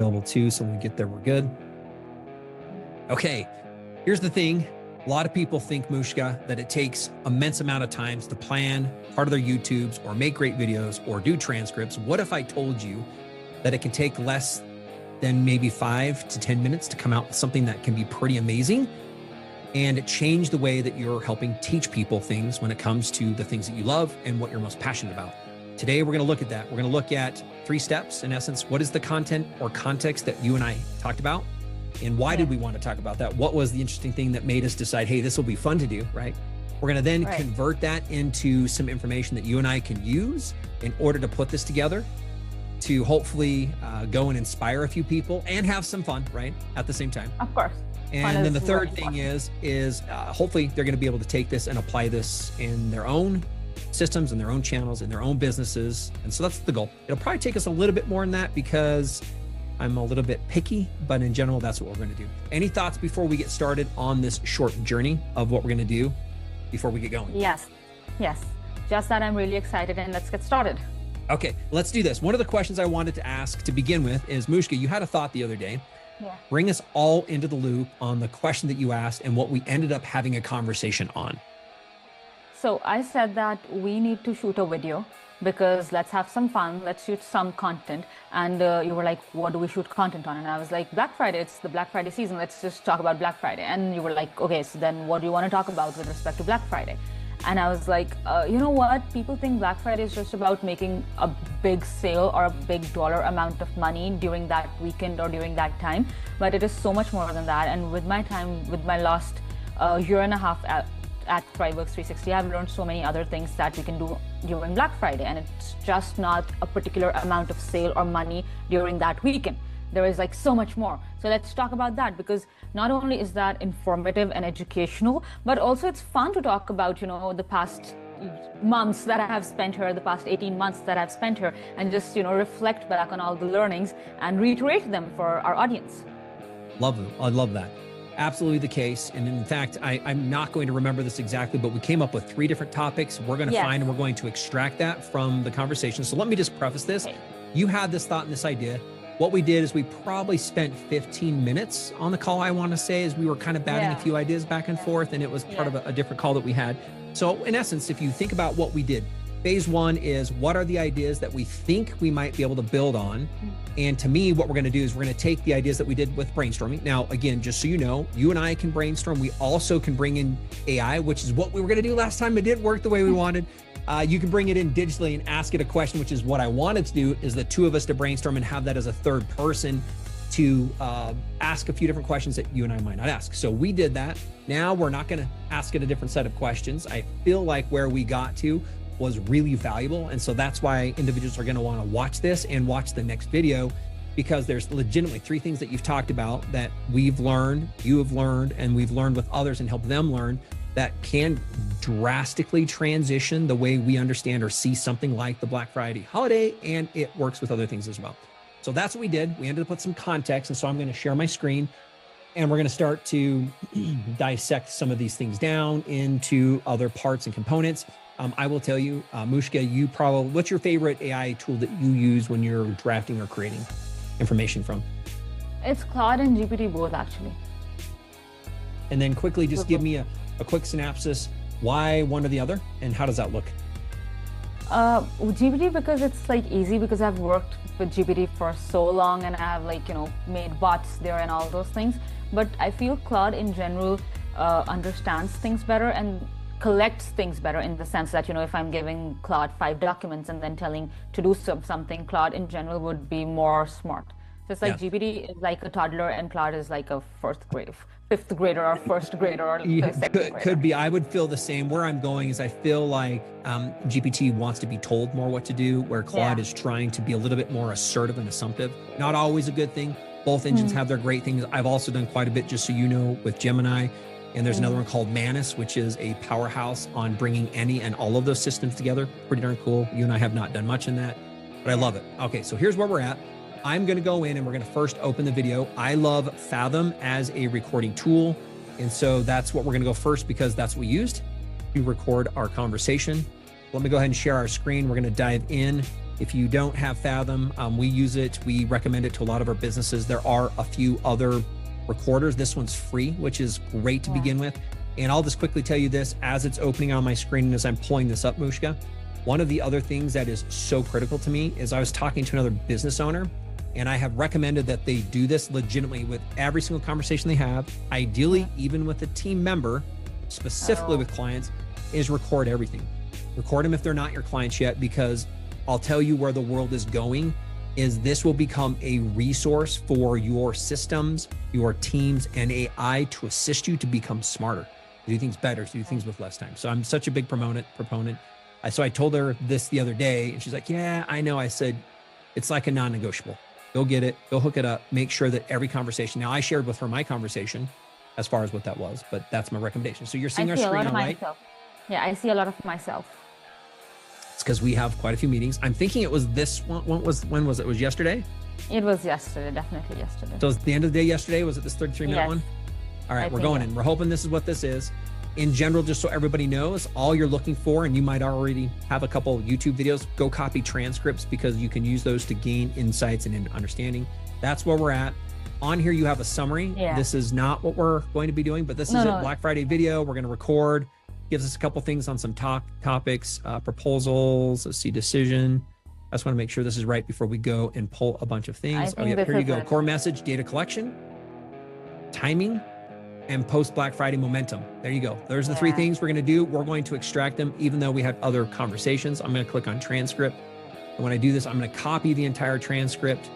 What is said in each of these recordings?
available too. So when we get there, we're good. Okay, here's the thing. A lot of people think, Mushka, that it takes immense amount of times to plan part of their YouTubes or make great videos or do transcripts. What if I told you that it can take less than maybe 5 to 10 minutes to come out with something that can be pretty amazing and change the way that you're helping teach people things when it comes to the things that you love and what you're most passionate about? Today, we're going to look at that. We're going to look at 3 steps, in essence. What is the content or context that you and I talked about? And why did we want to talk about that? What was the interesting thing that made us decide, hey, this will be fun to do, right? We're going to then convert that into some information that you and I can use in order to put this together to hopefully go and inspire a few people and have some fun, right? At the same time. Of course. And then the third thing is hopefully they're going to be able to take this and apply this in their own systems, in their own channels, in their own businesses. And so that's the goal. It'll probably take us a little bit more than that because I'm a little bit picky, but in general, that's what we're going to do. Any thoughts before we get started on this short journey of what we're going to do before we get going? Yes. Just that I'm really excited, and let's get started. Okay, let's do this. One of the questions I wanted to ask to begin with is, Mushka, you had a thought the other day. Yeah. Bring us all into the loop on the question that you asked and what we ended up having a conversation on. So I said that we need to shoot a video because let's have some fun, let's shoot some content. And you were like, what do we shoot content on? And I was like, Black Friday, it's the Black Friday season. Let's just talk about Black Friday. And you were like, okay, so then what do you want to talk about with respect to Black Friday? And I was like, you know what? People think Black Friday is just about making a big sale or a big dollar amount of money during that weekend or during that time. But it is so much more than that. And with my time, with my last year and a half at ThriveWorks 360, I've learned so many other things that we can do during Black Friday. And it's just not a particular amount of sale or money during that weekend. There is like so much more. So let's talk about that, because not only is that informative and educational, but also it's fun to talk about, you know, the past months that I have spent here, the past 18 months that I've spent here, and just, you know, reflect back on all the learnings and reiterate them for our audience. Love them. I love that. Absolutely the case. And in fact, I'm not going to remember this exactly, but we came up with 3 different topics we're going to find, and we're going to extract that from the conversation. So let me just preface this. Okay. You had this thought and this idea. What we did is we probably spent 15 minutes on the call, I want to say, as we were kind of batting a few ideas back and forth, and it was part of a different call that we had. So in essence, if you think about what we did, phase 1 is what are the ideas that we think we might be able to build on? And to me, what we're going to do is we're going to take the ideas that we did with brainstorming. Now, again, just so you know, you and I can brainstorm. We also can bring in AI, which is what we were going to do last time. It didn't work the way we wanted. You can bring it in digitally and ask it a question, which is what I wanted to do, is the 2 of us to brainstorm and have that as a third person to ask a few different questions that you and I might not ask. So we did that. Now we're not going to ask it a different set of questions. I feel like where we got to was really valuable. And so that's why individuals are going to want to watch this and watch the next video, because there's legitimately 3 things that you've talked about that we've learned, you have learned, and we've learned with others and helped them learn, that can drastically transition the way we understand or see something like the Black Friday holiday, and it works with other things as well. So that's what we did. We ended up with some context, and so I'm going to share my screen, and we're going to start to dissect some of these things down into other parts and components. I will tell you, Mushka, what's your favorite AI tool that you use when you're drafting or creating information from? It's Claude and GPT both, actually. And then quickly, just give me a quick synopsis. Why one or the other, and how does that look? GPT, because it's like easy, because I've worked with GPT for so long and I have, like, you know, made bots there and all those things. But I feel Claude in general understands things better and collects things better, in the sense that, you know, if I'm giving Claude 5 documents and then telling to do something, Claude in general would be more smart. So it's like GPT is like a toddler and Claude is like a 5th grader or 1st grader or 2nd grader. Could be. I would feel the same. Where I'm going is I feel like GPT wants to be told more what to do, where Claude is trying to be a little bit more assertive and assumptive. Not always a good thing. Both engines have their great things. I've also done quite a bit, just so you know, with Gemini. And there's another one called Manus, which is a powerhouse on bringing any and all of those systems together. Pretty darn cool. You and I have not done much in that, but I love it. Okay, so here's where we're at. I'm going to go in and we're going to first open the video. I love Fathom as a recording tool. And so that's what we're going to go first, because that's what we used to record our conversation. Let me go ahead and share our screen. We're going to dive in If you don't have Fathom, we use it. We recommend it to a lot of our businesses. There are a few other recorders. This one's free, which is great to begin with. And I'll just quickly tell you this as it's opening on my screen and as I'm pulling this up, Mushka. One of the other things that is so critical to me is I was talking to another business owner, and I have recommended that they do this legitimately with every single conversation they have, ideally even with a team member, specifically with clients, is record everything. Record them if they're not your clients yet, because I'll tell you where the world is going is this will become a resource for your systems, your teams, and AI to assist you to become smarter, to do things better, to do things with less time. So I'm such a big proponent. So I told her this the other day, and she's like, yeah, I know. I said, it's like a non-negotiable. Go get it, go hook it up, make sure that every conversation. Now I shared with her my conversation as far as what that was, but that's my recommendation. So you're seeing our screen on, right? Yeah, I see a lot of myself. It's because we have quite a few meetings. I'm thinking it was this one. When was it? Was yesterday? It was yesterday, definitely yesterday. So it's the end of the day yesterday. Was it this 33-minute one? All right, we're going in. We're hoping this is what this is. In general, just so everybody knows, all you're looking for, and you might already have a couple of YouTube videos, go copy transcripts because you can use those to gain insights and understanding. That's where we're at. On here, you have a summary. Yeah. This is not what we're going to be doing, but this is a Black Friday video. We're going to record. Gives us a couple things on some topics, proposals, let's see, decision. I just want to make sure this is right before we go and pull a bunch of things. Oh, yeah, here you go. Core message, data collection, timing, and post Black Friday momentum. There you go. There's the three things we're going to do. We're going to extract them, even though we had other conversations. I'm going to click on transcript. And when I do this, I'm going to copy the entire transcript.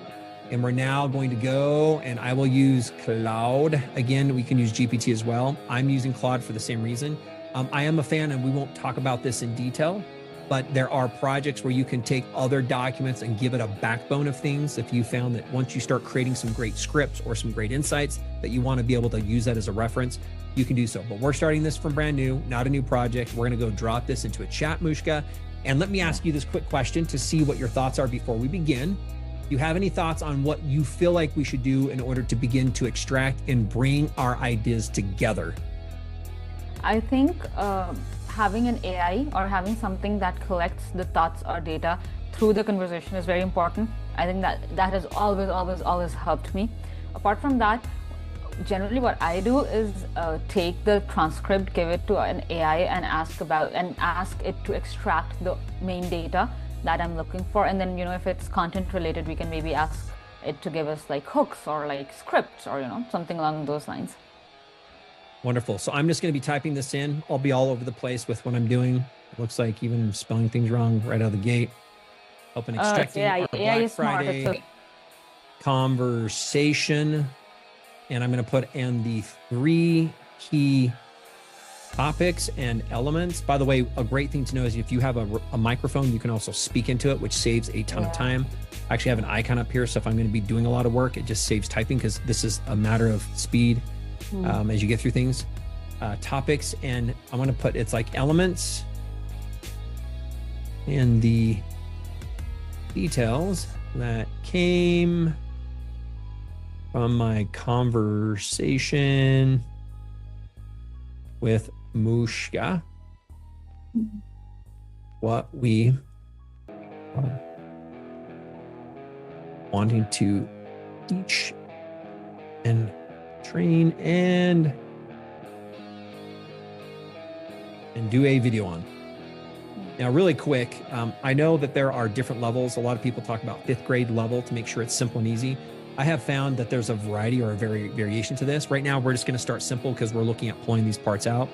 And we're now going to go, and I will use Claude. Again, we can use GPT as well. I'm using Claude for the same reason. I am a fan, and we won't talk about this in detail, but there are projects where you can take other documents and give it a backbone of things. If you found that once you start creating some great scripts or some great insights that you want to be able to use that as a reference, you can do so. But we're starting this from brand new, not a new project. We're going to go drop this into a chat, Mushka. And let me ask you this quick question to see what your thoughts are before we begin. Do you have any thoughts on what you feel like we should do in order to begin to extract and bring our ideas together? I think having an AI or having something that collects the thoughts or data through the conversation is very important. I think that has always helped me. Apart from that, generally what I do is take the transcript, give it to an AI and ask it to extract the main data that I'm looking for. And then, if it's content related, we can maybe ask it to give us like hooks or like scripts or, something along those lines. Wonderful. So I'm just going to be typing this in. I'll be all over the place with what I'm doing. It looks like even spelling things wrong right out of the gate. Open extracting our Black Friday conversation. And I'm going to put in the 3 key topics and elements. By the way, a great thing to know is if you have a microphone, you can also speak into it, which saves a ton of time. I actually have an icon up here. So if I'm going to be doing a lot of work, it just saves typing because this is a matter of speed. As you get through things, topics, and I want to put, it's like elements and the details that came from my conversation with Mushka, what we are wanting to teach and train and do a video on. Now, really quick, I know that there are different levels. A lot of people talk about 5th grade level to make sure it's simple and easy. I have found that there's a variety or a variation to this. Right now, we're just going to start simple because we're looking at pulling these parts out.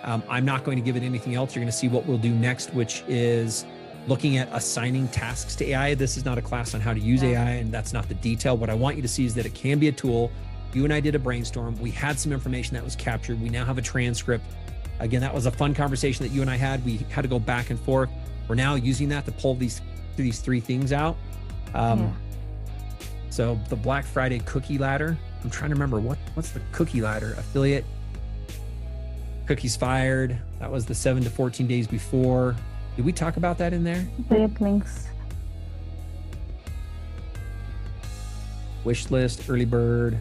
I'm not going to give it anything else. You're going to see what we'll do next, which is looking at assigning tasks to AI. This is not a class on how to use AI, and that's not the detail. What I want you to see is that it can be a tool. You and I did a brainstorm. We had some information that was captured. We now have a transcript. Again, that was a fun conversation that you and I had. We had to go back and forth. We're now using that to pull these 3 things out. So the Black Friday cookie ladder. I'm trying to remember what's the cookie ladder? Affiliate cookies fired. That was the 7 to 14 days before. Did we talk about that in there? Affiliate links. Wish list, early bird.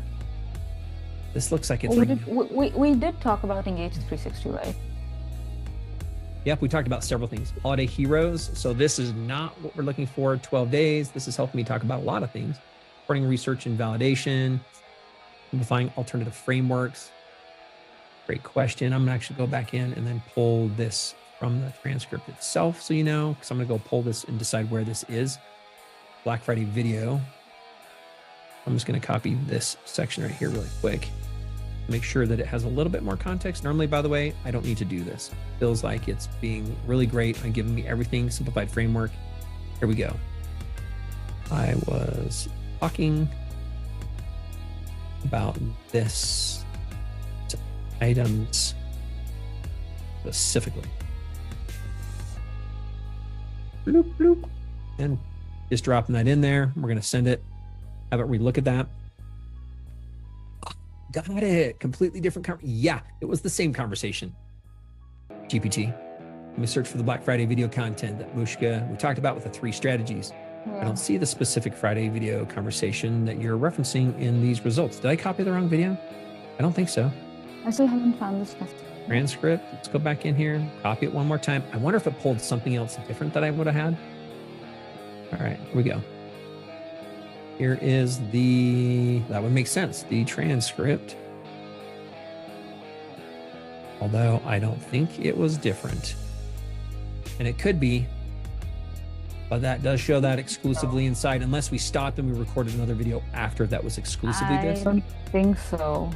This looks like it's we did talk about Engage 360, right? Yep, we talked about several things. Holiday heroes. So this is not what we're looking for. 12 days. This is helping me talk about a lot of things. Supporting research and validation, simplifying alternative frameworks. Great question. I'm gonna actually go back in and then pull this from the transcript itself, so you know, because I'm gonna go pull this and decide where this is. Black Friday video. I'm just gonna copy this section right here really quick. Make sure that it has a little bit more context. Normally, by the way, I don't need to do this. Feels like it's being really great on giving me everything, simplified framework. Here we go. I was talking about this items specifically. Bloop, bloop. And just dropping that in there. We're going to send it, have it relook at that. Got it. Completely different. Yeah, it was the same conversation. GPT. Let me search for the Black Friday video content that Mushka, we talked about with the 3 strategies. Yeah. I don't see the specific Friday video conversation that you're referencing in these results. Did I copy the wrong video? I don't think so. I still haven't found this stuff. Transcript. Let's go back in here, copy it one more time. I wonder if it pulled something else different that I would have had. All right, here we go. Here is that would make sense, the transcript. Although I don't think it was different. And it could be, but that does show that exclusively inside, unless we stopped and we recorded another video after that was exclusively this. I don't think so.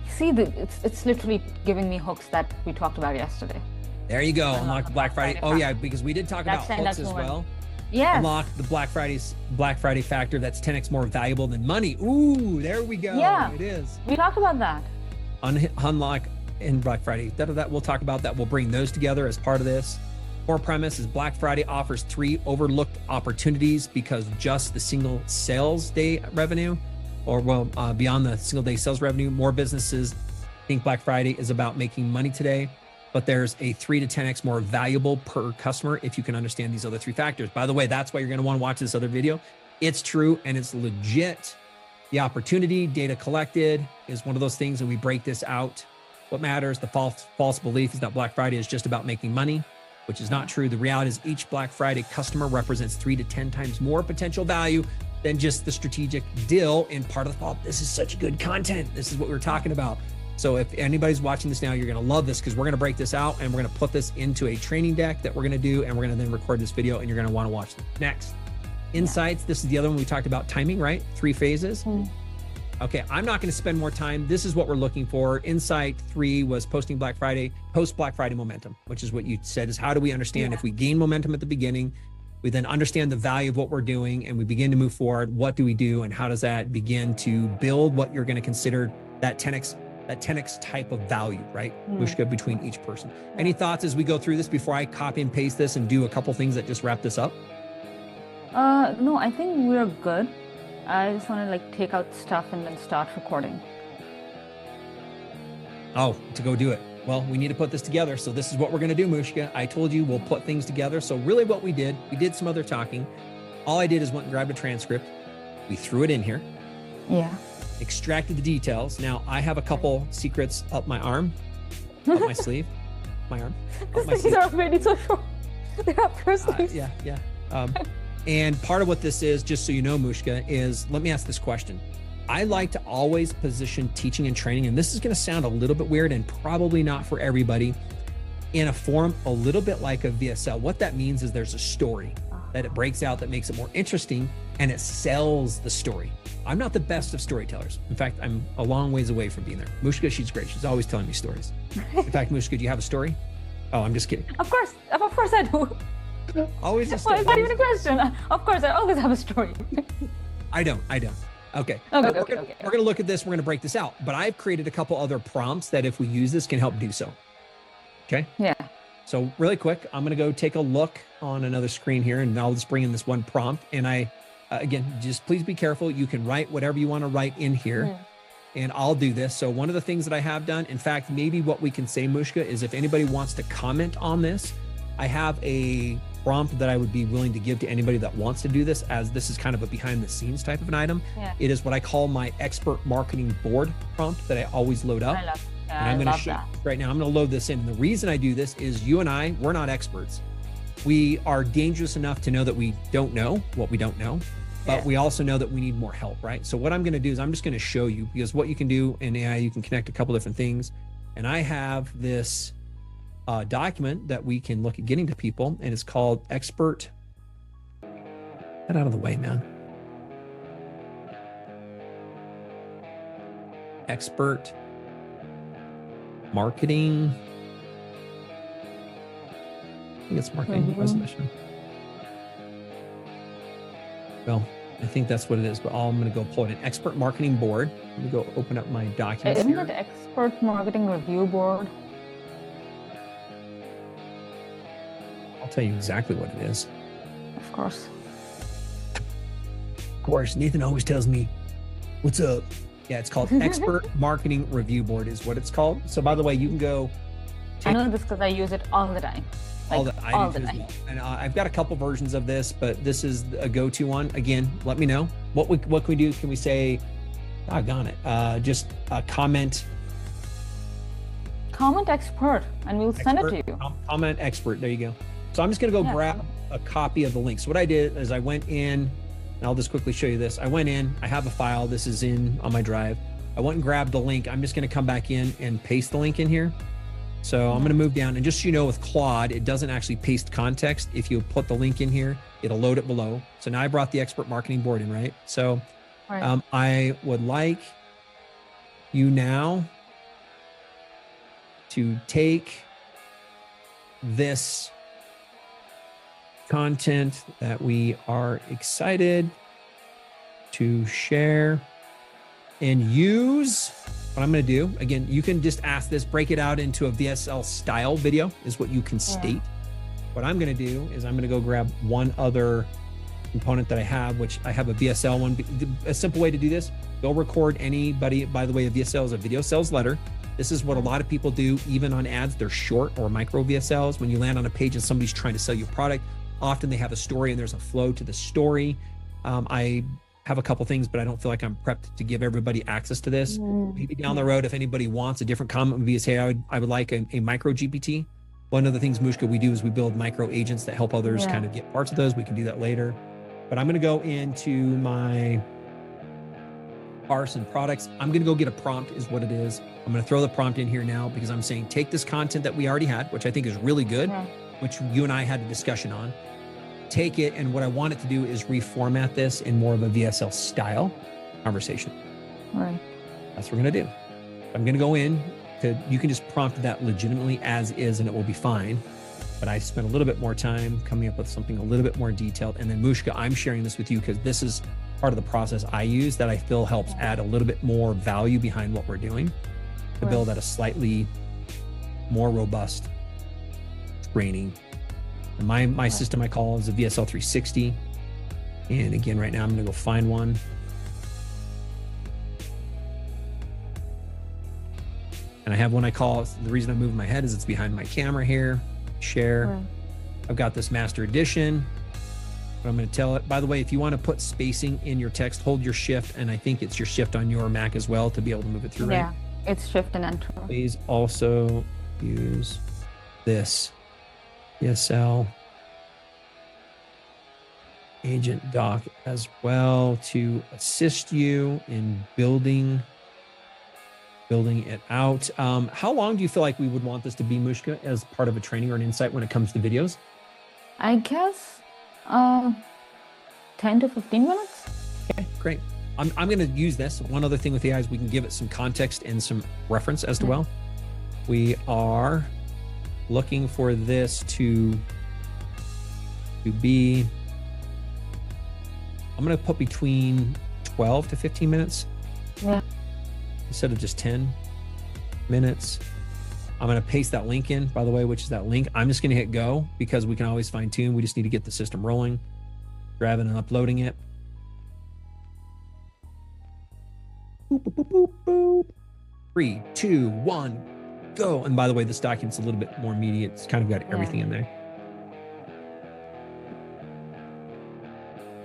See, it's literally giving me hooks that we talked about yesterday. There you go, unlock the Black Friday. Oh yeah, because we did talk about hooks as well. Yeah. Unlock the Black Friday factor that's 10x more valuable than money. Ooh, there we go. Yeah, it is. We talked about that. Unlock in Black Friday. We'll talk about that. We'll bring those together as part of this. Core premise is Black Friday offers 3 overlooked opportunities because just the single sales day revenue, or beyond the single day sales revenue, more businesses think Black Friday is about making money today. But there's a 3 to 10x more valuable per customer if you can understand these other 3 factors. By the way, that's why you're going to want to watch this other video. It's true and it's legit. The opportunity data collected is one of those things that we break this out. What matters, the false belief is that Black Friday is just about making money, which is not true. The reality is each Black Friday customer represents 3 to 10 times more potential value than just the strategic deal. And part of the fault, this is such good content. This is what we're talking about. So if anybody's watching this now, you're going to love this because we're going to break this out and we're going to put this into a training deck that we're going to do. And we're going to then record this video and you're going to want to watch it. Next, insights. This is the other one we talked about, timing, right? 3 phases. Okay, I'm not going to spend more time. This is what we're looking for. Insight 3 was post Black Friday momentum, which is what you said is how do we understand if we gain momentum at the beginning, we then understand the value of what we're doing and we begin to move forward. What do we do? And how does that begin to build what you're going to consider that 10x type of value, right? Mushka, between each person. Any thoughts as we go through this before I copy and paste this and do a couple things that just wrap this up? No, I think we're good. I just want to take out stuff and then start recording. Oh, to go do it. Well, we need to put this together. So this is what we're going to do, Mushka. I told you we'll put things together. So really what we did some other talking. All I did is went and grabbed a transcript. We threw it in here. Yeah. Extracted the details. Now I have a couple secrets up my arm, up my sleeve, my arm. These are already so short. They're up your sleeves. Yeah. And part of what this is, just so you know, Mushka, is let me ask this question. I like to always position teaching and training, and this is going to sound a little bit weird and probably not for everybody, in a form a little bit like a VSL. What that means is there's a story that it breaks out that makes it more interesting and it sells the story. I'm not the best of storytellers. In fact, I'm a long ways away from being there. Mushka, she's great. She's always telling me stories. In fact, Mushka, do you have a story? Oh, I'm just kidding. Of course I do. Always a story. Well, it's not even a question. Of course, I always have a story. I don't. Okay. We're going to look at this. We're going to break this out. But I've created a couple other prompts that if we use this can help do so. Okay? Yeah. So really quick, I'm going to go take a look on another screen here and I'll just bring in this one prompt. And again, just please be careful. You can write whatever you want to write in here and I'll do this. So one of the things that I have done, in fact, maybe what we can say, Mushka, is if anybody wants to comment on this, I have a prompt that I would be willing to give to anybody that wants to do this, as this is kind of a behind the scenes type of an item. Yeah. It is what I call my expert marketing board prompt that I always load up. Yeah, And I'm I going to love show that. right now, I'm going to load this in. And the reason I do this is you and I, we're not experts. We are dangerous enough to know that we don't know what we don't know, but we also know that we need more help, right? So what I'm going to do is I'm just going to show you, because what you can do in AI, you can connect a couple different things. And I have this document that we can look at getting to people, and it's called Expert. Get out of the way, man. Expert marketing. I think it's marketing resolution. Well, I think that's what it is, but I'm going to go pull it an expert marketing board. Let me go open up my documents Isn't here. it expert marketing review board? I'll tell you exactly what it is. Of course. Of course, Nathan always tells me, what's up? Yeah, it's called Expert Marketing Review Board is what it's called. So by the way, you can go. I know this because I use it all the time. All the time. And I've got a couple versions of this, but this is a go-to one. Again, let me know. What can we do? Can we say, doggone it, just comment. Comment expert, and we'll send it to you. Comment expert, there you go. So I'm just gonna go grab a copy of the link. So what I did is I went in, and I'll just quickly show you this. I went in, I have a file, this is in on my drive. I went and grabbed the link. I'm just gonna come back in and paste the link in here. So I'm going to move down, and just so you know, with Claude, it doesn't actually paste context. If you put the link in here, it'll load it below. So now I brought the expert marketing board in, right? So I would like you now to take this content that we are excited to share and use. What I'm going to do, again, you can just ask this, break it out into a VSL style video is what you can state. What I'm going to do is I'm going to go grab one other component that I have, which I have a VSL one. A simple way to do this, go record anybody. By the way, a VSL is a video sales letter. This is what a lot of people do, even on ads. They're short or micro VSLs. When you land on a page and somebody's trying to sell you a product, often they have a story and there's a flow to the story. I have a couple things, but I don't feel like I'm prepped to give everybody access to this. Maybe down the road, if anybody wants a different comment, would be say, I would like a micro GPT. One of the things, Mushka, we do is we build micro agents that help others kind of get parts of those. We can do that later. But I'm going to go into my arson products. I'm going to go get a prompt is what it is. I'm going to throw the prompt in here now because I'm saying, take this content that we already had, which I think is really good, which you and I had a discussion on. Take it, and what I want it to do is reformat this in more of a VSL style conversation. Right. That's what we're going to do. I'm going to go in to, you can just prompt that legitimately as is, and it will be fine. But I spent a little bit more time coming up with something a little bit more detailed. And then Mushka, I'm sharing this with you because this is part of the process I use that I feel helps add a little bit more value behind what we're doing to build at a slightly more robust training. And my system I call is a VSL 360. And again, right now I'm going to go find one. And I have one I call, the reason I'm moving my head is it's behind my camera here. Share. I've got this master edition. But I'm going to tell it, by the way, if you want to put spacing in your text, hold your shift. And I think it's your shift on your Mac as well to be able to move it through. Yeah, it's shift and enter. Please also use this VSL agent doc as well to assist you in building it out. How long do you feel like we would want this to be, Mushka, as part of a training or an insight when it comes to videos? I guess 10 to 15 minutes. Okay, great. I'm going to use this. One other thing with AI is we can give it some context and some reference as to well. We are looking for this to be, I'm going to put between 12 to 15 minutes. Yeah. Instead of just 10 minutes. I'm going to paste that link in, by the way, which is that link. I'm just going to hit go because we can always fine tune. We just need to get the system rolling, grabbing and uploading it. Boop, boop, boop, boop, boop. 3, 2, 1, go. And by the way, this document's a little bit more meaty. It's kind of got everything in there.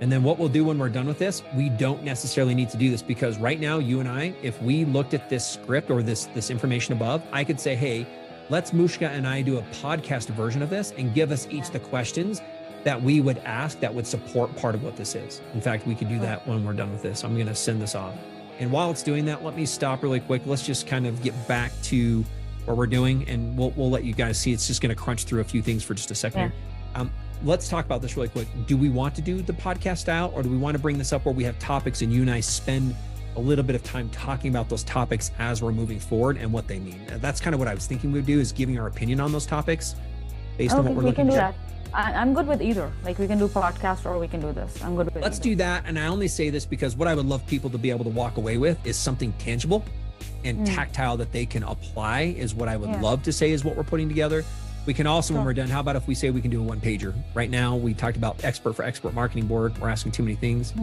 And then what we'll do when we're done with this, we don't necessarily need to do this, because right now, you and I, if we looked at this script or this information above, I could say, hey, let's Mushka and I do a podcast version of this and give us each the questions that we would ask that would support part of what this is. In fact, we could do that when we're done with this. I'm going to send this off. And while it's doing that, let me stop really quick. Let's just kind of get back to what we're doing, and we'll let you guys see. It's just going to crunch through a few things for just a second. Yeah. Let's talk about this really quick. Do we want to do the podcast style, or do we want to bring this up where we have topics and you and I spend a little bit of time talking about those topics as we're moving forward and what they mean? That's kind of what I was thinking we'd do, is giving our opinion on those topics based on what we're looking for. We can do that. I'm good with either. Like, we can do podcast or we can do this. I'm good with Let's do that. And I only say this because what I would love people to be able to walk away with is something tangible and tactile that they can apply, is what I would love to say is what we're putting together. We can also, when we're done, how about if we say we can do a one-pager? Right now, we talked about expert for expert marketing board. We're asking too many things.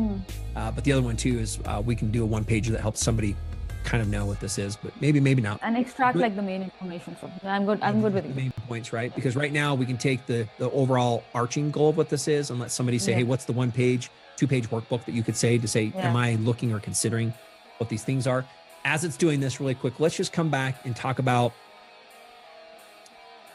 But the other one too is we can do a one-pager that helps somebody kind of know what this is, but maybe not. And extract like the main information from it. I'm good with the main points, right? Because right now we can take the overall arching goal of what this is and let somebody say, hey, what's the 1-page, 2-page workbook that you could say to say, am I looking or considering what these things are? As it's doing this really quick, let's just come back and talk about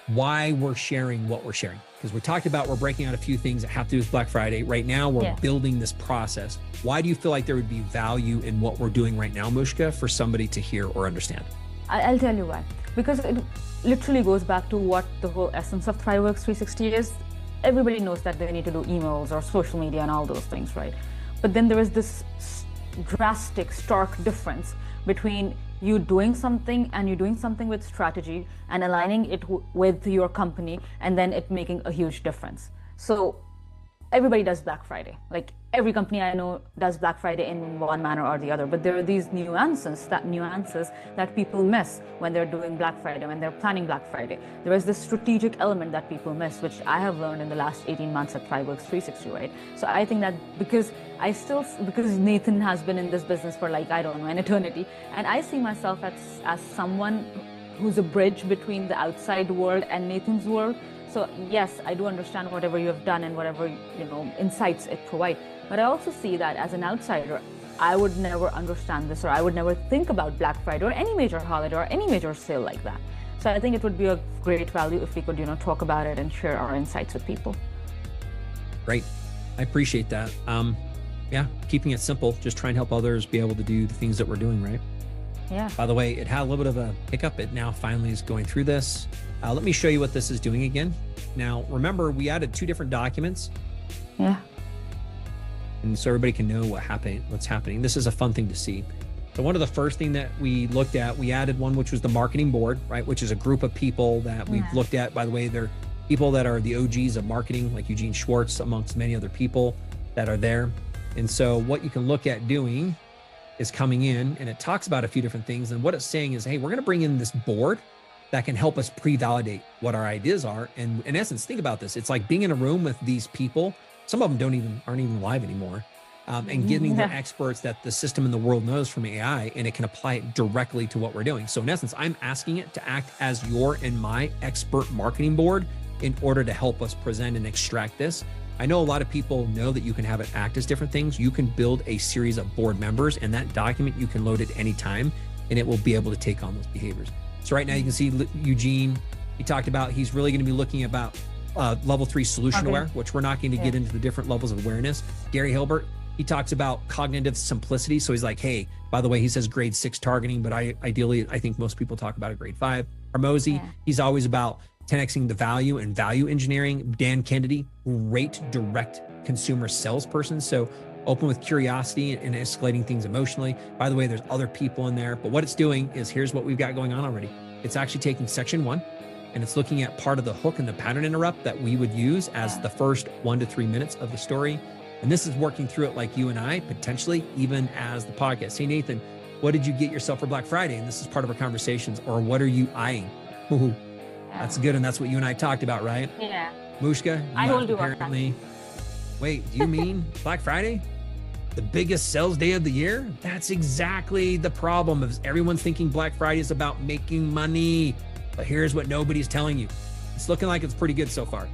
why we're sharing what we're sharing. Because we talked about, we're breaking out a few things that have to do with Black Friday. Right now, we're building this process. Why do you feel like there would be value in what we're doing right now, Mushka, for somebody to hear or understand? I'll tell you why. Because it literally goes back to what the whole essence of ThriveWorks 360 is. Everybody knows that they need to do emails or social media and all those things, right? But then there is this drastic, stark difference between you doing something and you doing something with strategy and aligning it with your company, and then it making a huge difference. So everybody does Black Friday. Like, every company I know does Black Friday in one manner or the other, but there are these nuances that people miss when they're doing Black Friday, when they're planning Black Friday. There is this strategic element that people miss, which I have learned in the last 18 months at ThriveWorks 360, right? So I think that because Nathan has been in this business for, like, I don't know, an eternity, and I see myself as someone who's a bridge between the outside world and Nathan's world. So yes, I do understand whatever you have done and whatever, insights it provides. But I also see that as an outsider, I would never understand this, or I would never think about Black Friday or any major holiday or any major sale like that. So I think it would be a great value if we could, talk about it and share our insights with people. Great. I appreciate that. Keeping it simple, just try and help others be able to do the things that we're doing, right? Yeah. By the way, it had a little bit of a hiccup. It now finally is going through this. Let me show you what this is doing again. Now, remember, we added 2 different documents. Yeah. And so everybody can know what's happening. This is a fun thing to see. So one of the first thing that we looked at, we added one, which was the marketing board, right? Which is a group of people that we've looked at. By the way, they're people that are the OGs of marketing, like Eugene Schwartz, amongst many other people that are there. And so what you can look at doing is coming in, and it talks about a few different things. And what it's saying is, hey, we're going to bring in this board that can help us pre-validate what our ideas are. And in essence, think about this. It's like being in a room with these people. Some of them aren't even live anymore. And getting the experts that the system in the world knows from AI, and it can apply it directly to what we're doing. So in essence, I'm asking it to act as your and my expert marketing board in order to help us present and extract this. I know a lot of people know that you can have it act as different things. You can build a series of board members, and that document you can load at any time, and it will be able to take on those behaviors. So right now you can see Eugene, he talked about, he's really going to be looking about level 3 solution aware, which we're not going to get into the different levels of awareness. Gary Hilbert, he talks about cognitive simplicity. So he's like, hey, by the way, he says grade 6 targeting, but I think most people talk about a grade 5. Harmozy, he's always about 10xing the value and value engineering. Dan Kennedy, great direct consumer salesperson. So open with curiosity and escalating things emotionally. By the way, there's other people in there, but what it's doing is, here's what we've got going on already. It's actually taking section 1 and it's looking at part of the hook and the pattern interrupt that we would use as the first 1 to 3 minutes of the story. And this is working through it like you and I, potentially even as the podcast. Hey, Nathan, what did you get yourself for Black Friday? And this is part of our conversations. Or what are you eyeing? Ooh, that's good. And that's what you and I talked about, right? Yeah. Mushka, I told you apparently. Wait, do you mean Black Friday? The biggest sales day of the year? That's exactly the problem. Is everyone's thinking Black Friday is about making money. But here's what nobody's telling you. It's looking like it's pretty good so far.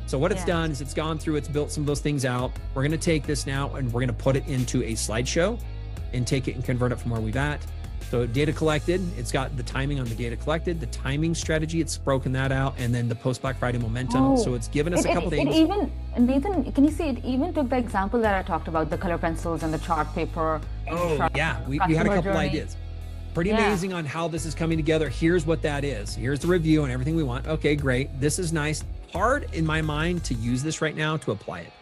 So what it's done is it's gone through, it's built some of those things out. We're going to take this now and we're going to put it into a slideshow and take it and convert it from where we've at. So data collected, it's got the timing on the data collected, the timing strategy, it's broken that out, and then the post Black Friday momentum. So it's given us a couple things. It even, Nathan, can you see it even took the example that I talked about, the color pencils and the chart paper. Oh yeah, we had a couple ideas. Pretty amazing on how this is coming together. Here's what that is. Here's the review and everything we want. Okay, great. This is nice. Hard in my mind to use this right now to apply it.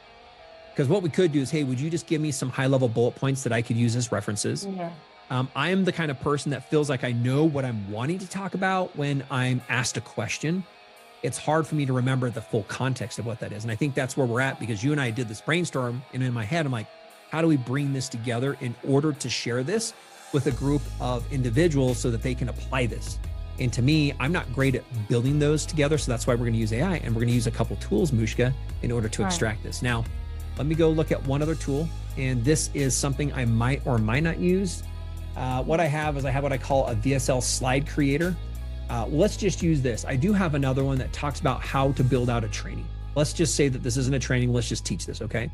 Because what we could do is, hey, would you just give me some high level bullet points that I could use as references? Yeah. I am the kind of person that feels like I know what I'm wanting to talk about when I'm asked a question. It's hard for me to remember the full context of what that is. And I think that's where we're at, because you and I did this brainstorm, and in my head, I'm like, how do we bring this together in order to share this with a group of individuals so that they can apply this? And to me, I'm not great at building those together. So that's why we're going to use AI, and we're going to use a couple tools, Mushka, in order to extract this. Now, let me go look at one other tool. And this is something I might or might not use. What I have is I have what I call a VSL slide creator. Let's just use this. I do have another one that talks about how to build out a training. Let's just say that this isn't a training. Let's just teach this, okay?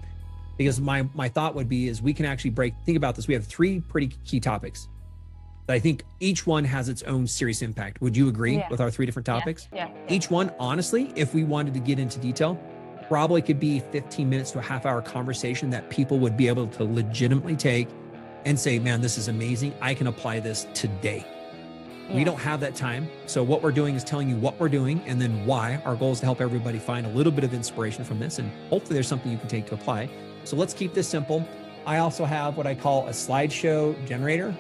Because my thought would be is we can actually think about this. We have 3 pretty key topics that I think each one has its own serious impact. Would you agree with our 3 different topics? Yeah. Each one, honestly, if we wanted to get into detail, probably could be 15 minutes to a half-hour conversation that people would be able to legitimately take and say, man, this is amazing. I can apply this today. We don't have that time. So what we're doing is telling you what we're doing and then why. Our goal is to help everybody find a little bit of inspiration from this, and hopefully there's something you can take to apply. So let's keep this simple. I also have what I call a slideshow generator.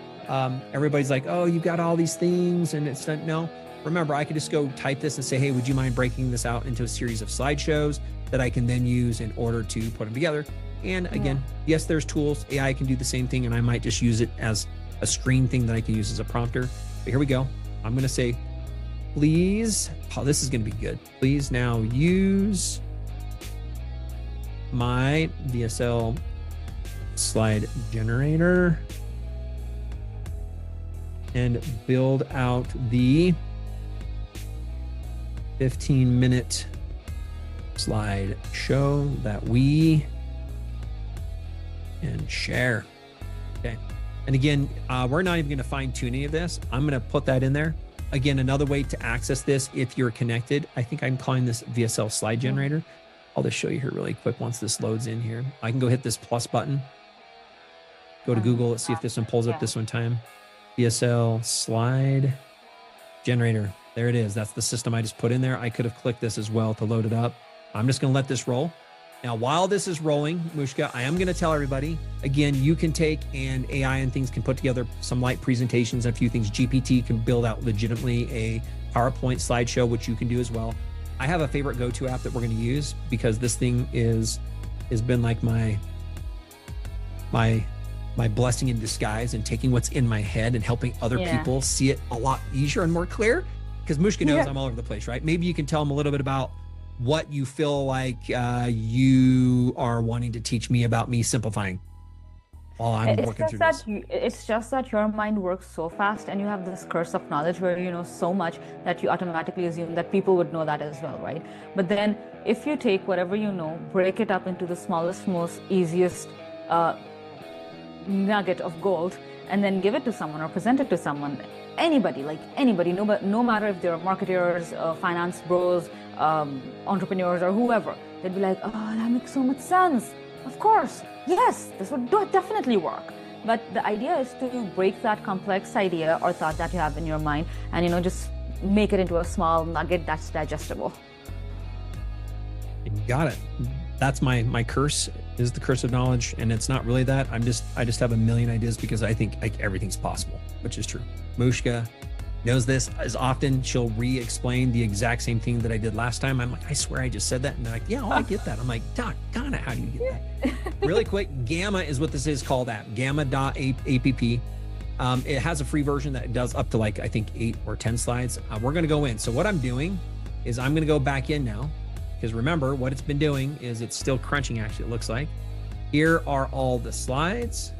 Everybody's like, oh, you've got all these things and it's not, no. Remember, I could just go type this and say, hey, would you mind breaking this out into a series of slideshows that I can then use in order to put them together? And again, yes, there's tools. AI can do the same thing, and I might just use it as a screen thing that I can use as a prompter. But here we go. I'm going to say, please, oh, this is going to be good. Please now use my VSL slide generator and build out the 15-minute slide show that we and share. Okay. And again, we're not even going to fine tune any of this. I'm going to put that in there. Again, another way to access this if you're connected, I think I'm calling this VSL slide generator. I'll just show you here really quick once this loads in here. I can go hit this plus button, go to Google, let's see if this one pulls up this one time. VSL slide generator. There it is. That's the system I just put in there. I could have clicked this as well to load it up. I'm just going to let this roll. Now, while this is rolling, Mushka, I am going to tell everybody, again, you can take and AI and things can put together some light presentations, a few things. GPT can build out legitimately a PowerPoint slideshow, which you can do as well. I have a favorite go-to app that we're going to use because this thing has been like my blessing in disguise and taking what's in my head and helping other people see it a lot easier and more clear. Because Mushka knows I'm all over the place, right? Maybe you can tell them a little bit about what you feel like you are wanting to teach me about me simplifying while I'm working through this. It's just that your mind works so fast and you have this curse of knowledge where you know so much that you automatically assume that people would know that as well, right? But then if you take whatever you know, break it up into the smallest, most easiest nugget of gold, and then give it to someone or present it to someone, anybody, no matter if they're marketers, finance bros, entrepreneurs or whoever, they'd be like, oh, that makes so much sense. Of course, yes, this would definitely work. But the idea is to break that complex idea or thought that you have in your mind and, you know, just make it into a small nugget that's digestible. You got it. That's my curse, is the curse of knowledge. And it's not really that. I just have a million ideas because I think like everything's possible, which is true. Mushka knows this. As often she'll re-explain the exact same thing that I did last time. I'm like, I swear I just said that. And they're like, yeah, I get that. I'm like, doggone it, how do you get that? Really quick, Gamma is what this is called, app, gamma.app. It has a free version that does up to like, I think 8 or 10 slides. We're going to go in. So what I'm doing is I'm going to go back in now, because remember what it's been doing is it's still crunching. Actually, it looks like here are all the slides.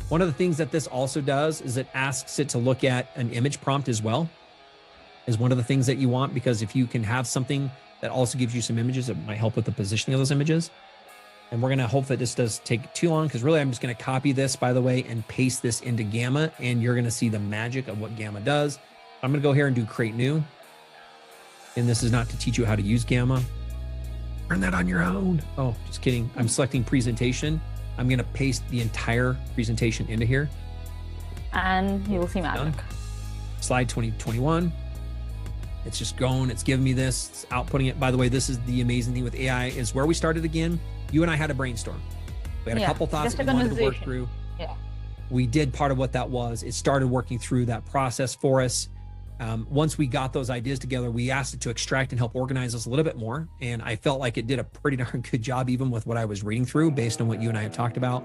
One of the things that this also does is it asks it to look at an image prompt as well, is one of the things that you want, because if you can have something that also gives you some images that might help with the positioning of those images. And we're going to hope that this does take too long, because really I'm just going to copy this, by the way, and paste this into Gamma, and you're going to see the magic of what Gamma does. I'm going to go here and do create new. And this is not to teach you how to use Gamma. Learn that on your own. Oh, just kidding. I'm selecting presentation. I'm going to paste the entire presentation into here. And you will see magic. Done. Slide 2021. It's just going, it's giving me this, it's outputting it. By the way, this is the amazing thing with AI, is where we started again. You and I had a brainstorm. We had a couple thoughts that we wanted to work through. Yeah. We did part of what that was. It started working through that process for us. Once we got those ideas together, we asked it to extract and help organize us a little bit more. And I felt like it did a pretty darn good job, even with what I was reading through, based on what you and I have talked about.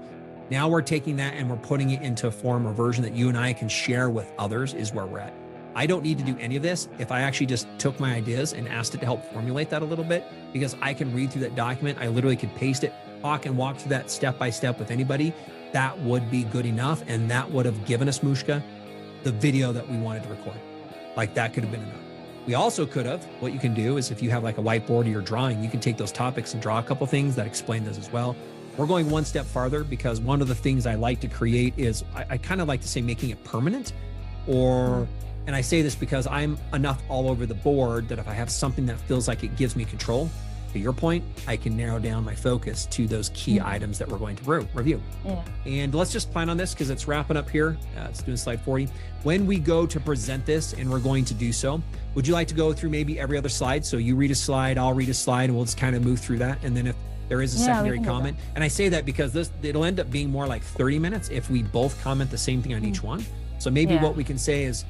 Now we're taking that and we're putting it into a form or version that you and I can share with others, is where we're at. I don't need to do any of this if I actually just took my ideas and asked it to help formulate that a little bit, because I can read through that document. I literally could paste it, talk and walk through that step by step with anybody. That would be good enough. And that would have given us, Mushka, the video that we wanted to record. Like, that could have been enough. We also could have, what you can do is, if you have like a whiteboard or you're drawing, you can take those topics and draw a couple things that explain this as well. We're going one step farther, because one of the things I like to create is, I kind of like to say, making it permanent. And I say this because I'm enough all over the board that if I have something that feels like it gives me control, to your point, I can narrow down my focus to those key items that we're going to review. Yeah. And let's just plan on this, because it's wrapping up here. It's doing slide 40. When we go to present this, and we're going to do so, would you like to go through maybe every other slide? So you read a slide, I'll read a slide, and we'll just kind of move through that. And then if there is a secondary comment, and I say that because it'll end up being more like 30 minutes if we both comment the same thing on each one. So maybe what we can say is,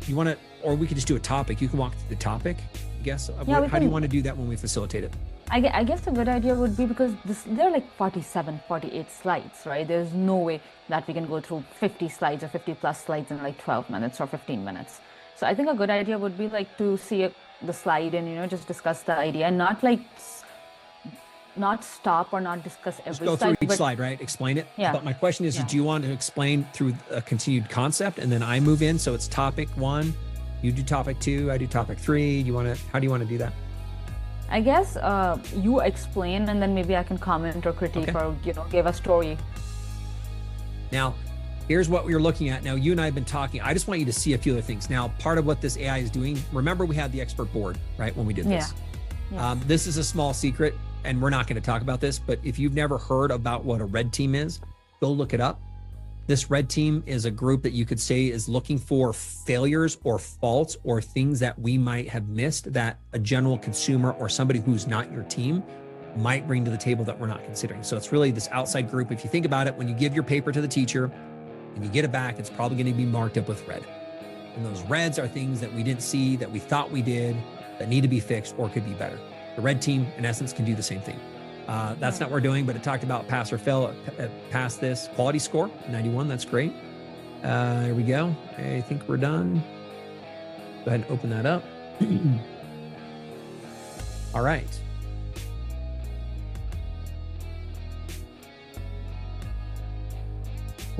you want to, or we could just do a topic. You can walk through the topic, I guess. How do you want to do that when we facilitate it? I guess a good idea would be, because there are like 47, 48 slides, right? There's no way that we can go through 50 slides or 50 plus slides in like 12 minutes or 15 minutes. So I think a good idea would be like to see the slide and, just discuss the idea, and not stop or not discuss every slide. Just go through each slide, right? Explain it. Yeah. But my question is, do you want to explain through a continued concept, and then I move in? So it's topic 1, you do topic 2, I do topic 3. How do you want to do that? I guess you explain, and then maybe I can comment or critique, or give a story. Now, here's what we're looking at. Now, you and I have been talking. I just want you to see a few other things. Now, part of what this AI is doing, remember we had the expert board, right, when we did this. Yeah. This is a small secret, and we're not going to talk about this, but if you've never heard about what a red team is, go look it up. This red team is a group that you could say is looking for failures or faults or things that we might have missed that a general consumer or somebody who's not your team might bring to the table that we're not considering. So it's really this outside group. If you think about it, when you give your paper to the teacher and you get it back, it's probably going to be marked up with red. And those reds are things that we didn't see, that we thought we did, that need to be fixed or could be better. The red team, in essence, can do the same thing. That's not what we're doing, but it talked about pass or fail, pass this. Quality score, 91, that's great. Here we go. I think we're done. Go ahead and open that up. All right.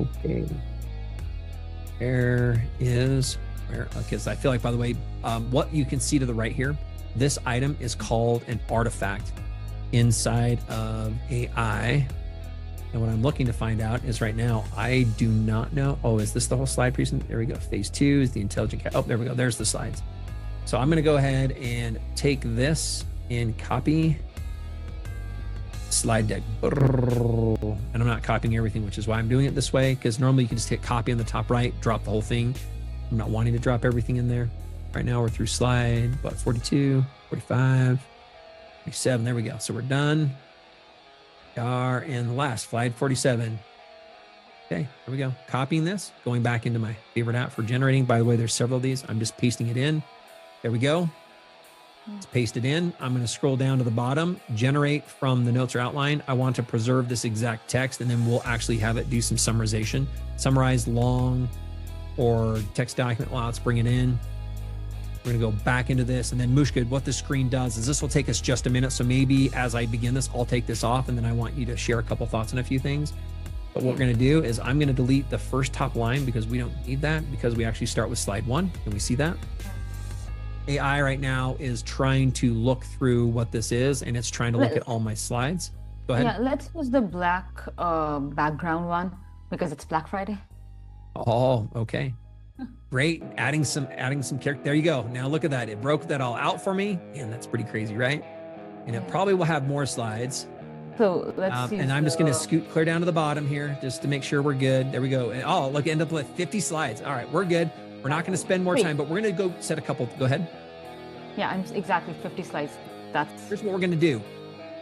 Okay. There is, because I feel like, by the way, what you can see to the right here, this item is called an artifact inside of AI. And what I'm looking to find out is right now, I do not know. Oh, is this the whole slide presentation? There we go. Phase 2 is the intelligent cat. Oh, there we go. There's the slides. So I'm going to go ahead and take this and copy slide deck. And I'm not copying everything, which is why I'm doing it this way, because normally you can just hit copy on the top right, drop the whole thing. I'm not wanting to drop everything in there. Right now we're through slide, 42, 45, 47. There we go. So we're done. We are in the last slide, 47. Okay, here we go. Copying this, going back into my favorite app for generating. By the way, there's several of these. I'm just pasting it in. There we go. Let's paste it in. I'm going to scroll down to the bottom, generate from the notes or outline. I want to preserve this exact text, and then we'll actually have it do some summarization. Summarize long or text document. Well, let's bring it in. We're going to go back into this, and then Mushka, what the screen does is this will take us just a minute. So maybe as I begin this, I'll take this off, and then I want you to share a couple thoughts on a few things. But what we're going to do is I'm going to delete the first top line because we don't need that, because we actually start with slide 1. Can we see that? AI right now is trying to look through what this is, and it's trying to look at all my slides. Go ahead. Yeah, let's use the black background one because it's Black Friday. Oh, okay. Great. Adding some character. There you go. Now look at that. It broke that all out for me. Man, that's pretty crazy, right? And it probably will have more slides. So let's and I'm just going to scoot clear down to the bottom here just to make sure we're good. There we go. And, oh, look, end up with 50 slides. All right, we're good. We're not going to spend more time, but we're going to go set a couple. Go ahead. Yeah, I'm exactly 50 slides. Here's what we're going to do.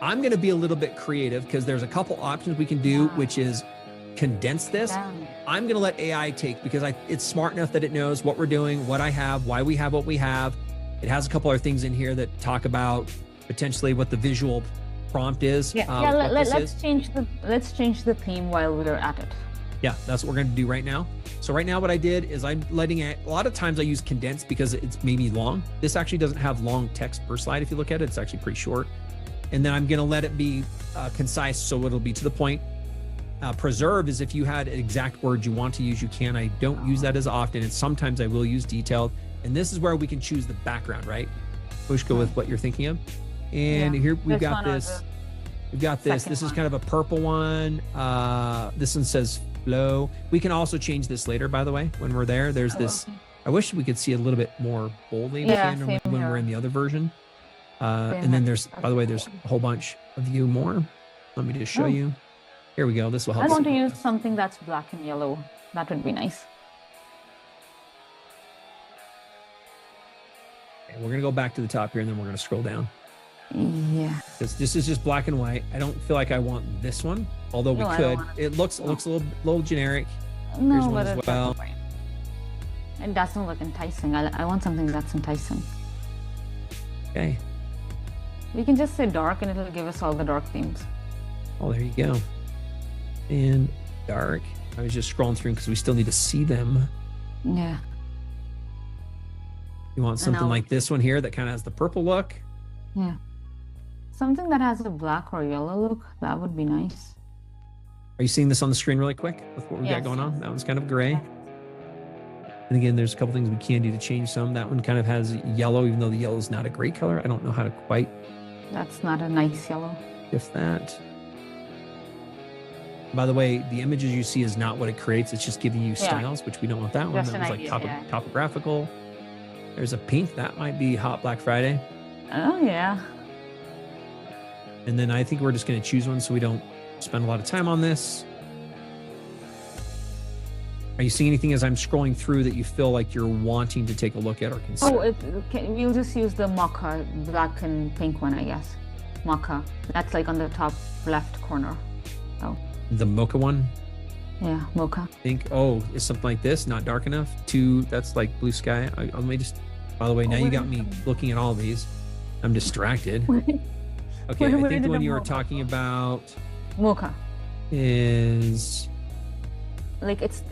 I'm going to be a little bit creative because there's a couple options we can do, which is condense this. I'm going to let AI take, because it's smart enough that it knows what we're doing, what I have, why we have what we have. It has a couple other things in here that talk about potentially what the visual prompt is. Let's change the theme while we're at it. Yeah, that's what we're going to do right now. So right now what I did is I'm letting it, a lot of times I use condense because it's maybe long. This actually doesn't have long text per slide. If you look at it, it's actually pretty short. And then I'm going to let it be concise, so it'll be to the point. Preserve is if you had exact words you want to use, you can. I don't use that as often, and sometimes I will use detailed. And this is where we can choose the background, right? Push, go with what you're thinking of. And here we've got this. We've got this. This is kind of a purple one. This one says flow. We can also change this later, by the way, when we're there. There's this. I wish we could see a little bit more boldly when we're in the other version. And then there's, by the way, there's a whole bunch of you more. Let me just show you. Here we go. This will help. I want to use something that's black and yellow. That would be nice. Okay, we're going to go back to the top here, and then we're going to scroll down. Yeah. This is just black and white. I don't feel like I want this one, although we could. It looks a little generic. No, here's one as well. It doesn't look enticing. I want something that's enticing. Okay. We can just say dark, and it'll give us all the dark themes. Oh, there you go. And dark. I was just scrolling through because we still need to see them. Yeah. You want something like this one here that kind of has the purple look? Yeah. Something that has a black or yellow look, that would be nice. Are you seeing this on the screen really quick with what we got going on? That one's kind of gray. And again, there's a couple things we can do to change some. That one kind of has yellow, even though the yellow is not a great color. I don't know how to quite. That's not a nice yellow. If that. By the way, the images you see is not what it creates. It's just giving you styles, which we don't want that one. Just that was like topographical. There's a pink. That might be Hot Black Friday. Oh, yeah. And then I think we're just going to choose one so we don't spend a lot of time on this. Are you seeing anything as I'm scrolling through that you feel like you're wanting to take a look at or consider? We'll just use the mocha, black and pink one, I guess. Mocha. That's like on the top left corner. Oh. The mocha one? Yeah, mocha. Pink. Oh, is something like this not dark enough? That's like blue sky. Let me just, by the way, now you got me looking at all these. I'm distracted. Okay, I think the one you were talking about mocha is like it's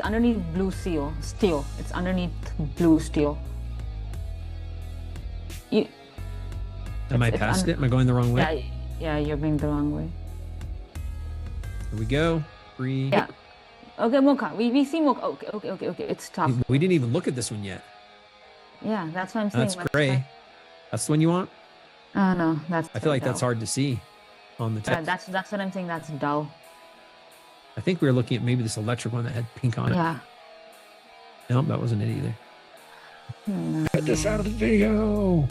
underneath blue steel. It's underneath blue steel. Am I past it? Am I going the wrong way? Yeah, you're going the wrong way. Here we go. Free. Yeah. Okay, mocha. We see mocha. Okay. It's tough. We didn't even look at this one yet. Yeah, that's what I'm saying. That's gray. That's the one you want? No, that's. I feel like that's hard to see on the text. Yeah, that's what I'm saying. That's dull. I think we were looking at maybe this electric one that had pink on it. Yeah. No, that wasn't it either. Get this out of the video.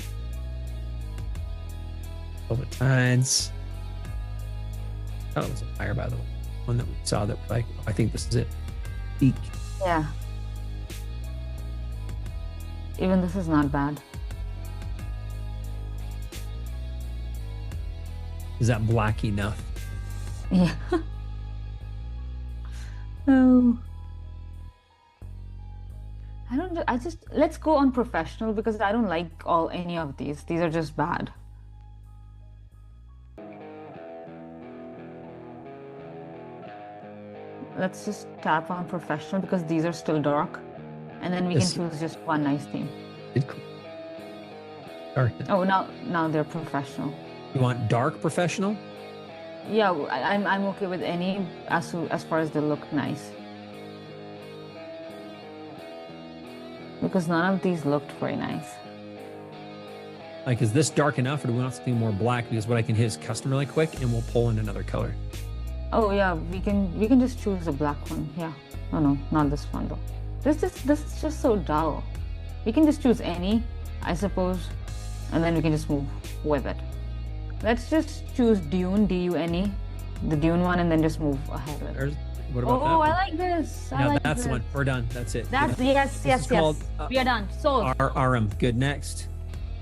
Over tides. Oh, it was a fire, by the way. One that we saw that, like, I think this is it. Peak. Yeah. Even this is not bad. Is that black enough? Yeah. Oh. Let's go on professional because I don't like any of these. These are just bad. Let's just tap on professional because these are still dark. And then we can choose just one nice theme. Dark. Oh, now they're professional. You want dark professional? Yeah, I'm okay with any as far as they look nice. Because none of these looked very nice. Like, is this dark enough or do we want something more black? Because what I can hit is custom really quick and we'll pull in another color. Oh yeah, we can just choose a black one. Yeah. No, not this one though. This is just so dull. We can just choose any, I suppose, and then we can just move with it. Let's just choose Dune, D-U-N-E, the Dune one, and then just move ahead with it. What about that? Oh, I like this. No, like that's this. the one. We're done. That's it. That's yes. Called, we are done. Sold. RM. Good. Next.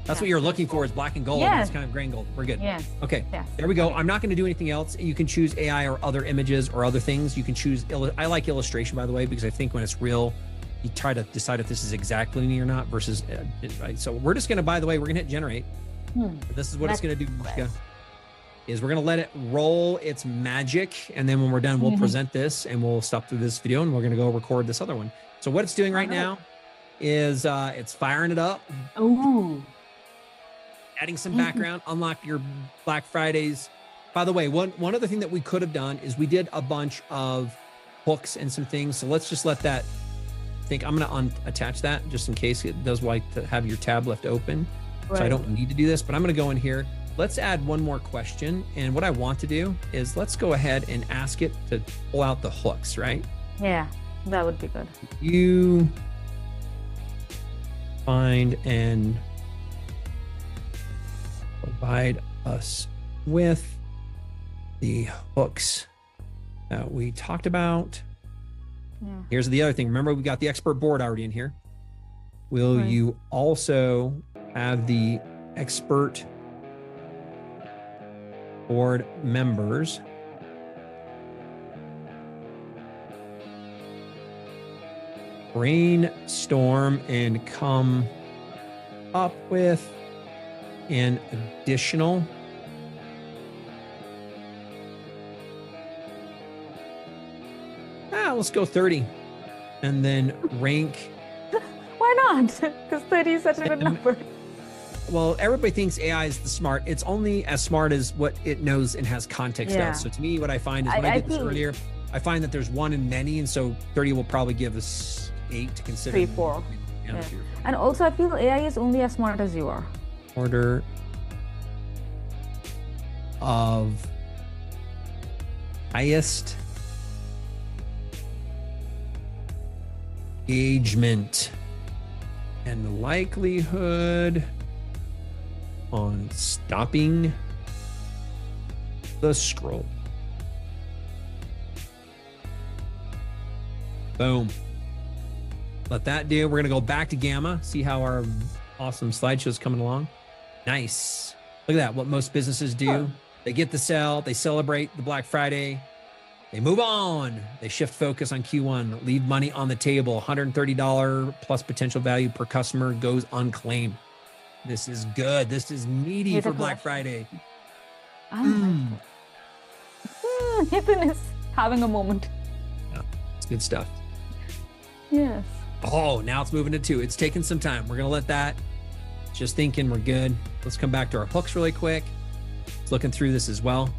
That's what you're looking for is black and gold. Yes. And it's kind of gray and gold. We're good. Yes. Okay. Yes. There we go. I'm not going to do anything else. You can choose AI or other images or other things. You can choose. I like illustration, by the way, because I think when it's real, you try to decide if this is exactly me or not versus right. So we're just going to, by the way, we're going to hit generate. This is what it's going to do. Is we're going to let it roll its magic. And then when we're done, we'll present this and we'll stop through this video and we're going to go record this other one. So what it's doing right now is it's firing it up. Ooh. Adding some background, unlock your Black Fridays. By the way, one other thing that we could have done is we did a bunch of hooks and some things. So let's just let that think. I'm going to unattach that just in case it does like to have your tab left open. Right. So I don't need to do this, but I'm going to go in here. Let's add one more question. And what I want to do is let's go ahead and ask it to pull out the hooks, right? Yeah, that would be good. You find and provide us with the hooks that we talked about. Yeah. Here's the other thing. Remember, we got the expert board already in here. Will you also have the expert board members brainstorm and come up with an additional let's go 30 and then rank. Why not? Because 30 is such a good number. Well, everybody thinks AI is the smart. It's only as smart as what it knows and has context of. So to me, what I find is when I did this earlier, I find that there's one in many, and so 30 will probably give us 8 to consider. 3, 4. Yeah. And also, I feel AI is only as smart as you are. Order of highest engagement and likelihood on stopping the scroll. Boom. Let that do. We're going to go back to Gamma, see how our awesome slideshow is coming along. Nice. Look at that. What most businesses do. They get the sale. They celebrate the Black Friday. They move on. They shift focus on Q1, leave money on the table. $130 plus potential value per customer goes unclaimed. This is good. This is meaty for Black Friday. Ethan is having a moment. Yeah, it's good stuff. Yes. Oh, now it's moving to 2. It's taking some time. We're going to let that. Just thinking we're good. Let's come back to our hooks really quick. It's looking through this as well.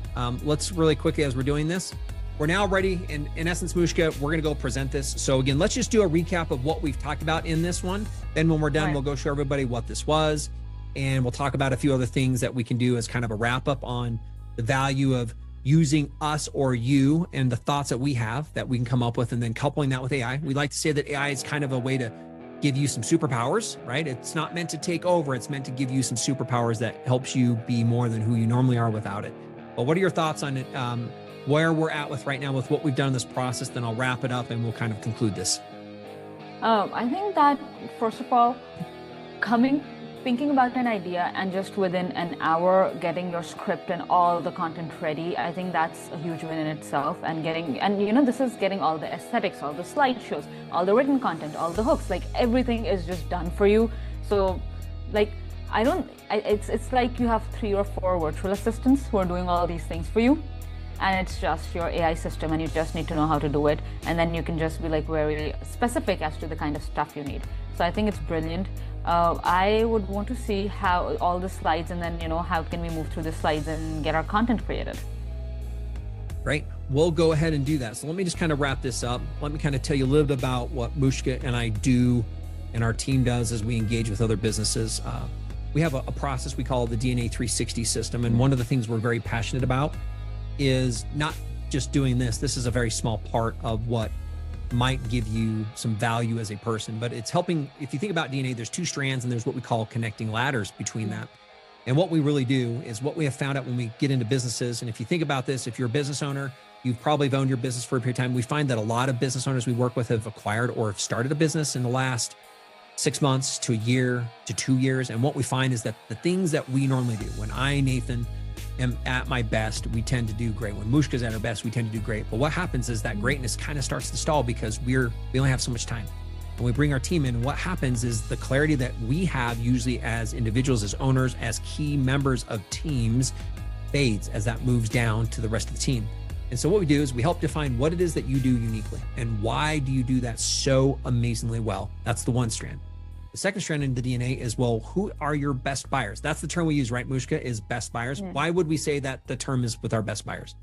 Let's really quickly, as we're doing this, we're now ready. In essence, Mushka, we're going to go present this. So again, let's just do a recap of what we've talked about in this one. Then when we're done, we'll go show everybody what this was. And we'll talk about a few other things that we can do as kind of a wrap up on the value of using us or you and the thoughts that we have that we can come up with, and then coupling that with AI. We like to say that AI is kind of a way to give you some superpowers, right? It's not meant to take over. It's meant to give you some superpowers that helps you be more than who you normally are without it. But what are your thoughts on it? Where we're at with right now with what we've done in this process? Then I'll wrap it up and we'll kind of conclude this. I think that, first of all, thinking about an idea and just within an hour getting your script and all the content ready, I think that's a huge win in itself. And this is getting all the aesthetics, all the slideshows, all the written content, all the hooks, like everything is just done for you. So like, it's like you have 3 or 4 virtual assistants who are doing all these things for you. And it's just your AI system and you just need to know how to do it. And then you can just be like very specific as to the kind of stuff you need. So I think it's brilliant. I would want to see how all the slides and then, how can we move through the slides and get our content created. Right. We'll go ahead and do that. So let me just kind of wrap this up. Let me kind of tell you a little bit about what Mushka and I do and our team does as we engage with other businesses. we have a process we call the DNA 360 system. And one of the things we're very passionate about is not just doing this. This is a very small part of what might give you some value as a person, but it's helping. If you think about DNA, there's two strands and there's what we call connecting ladders between that. And what we really do is what we have found out when we get into businesses. And if you think about this, if you're a business owner, you've probably owned your business for a period of time. We find that a lot of business owners we work with have acquired or have started a business in the last 6 months to a year to 2 years. And what we find is that the things that we normally do, when I, Nathan, am at my best, we tend to do great. When Mushka's at her best, we tend to do great. But what happens is that greatness kind of starts to stall because we only have so much time. When we bring our team in, what happens is the clarity that we have usually as individuals, as owners, as key members of teams fades as that moves down to the rest of the team. And so what we do is we help define what it is that you do uniquely and why do you do that so amazingly well. That's the one strand. The second strand in the DNA is, well, who are your best buyers? That's the term we use, right, Mushka, is best buyers. Yeah. Why would we say that the term is with our best buyers?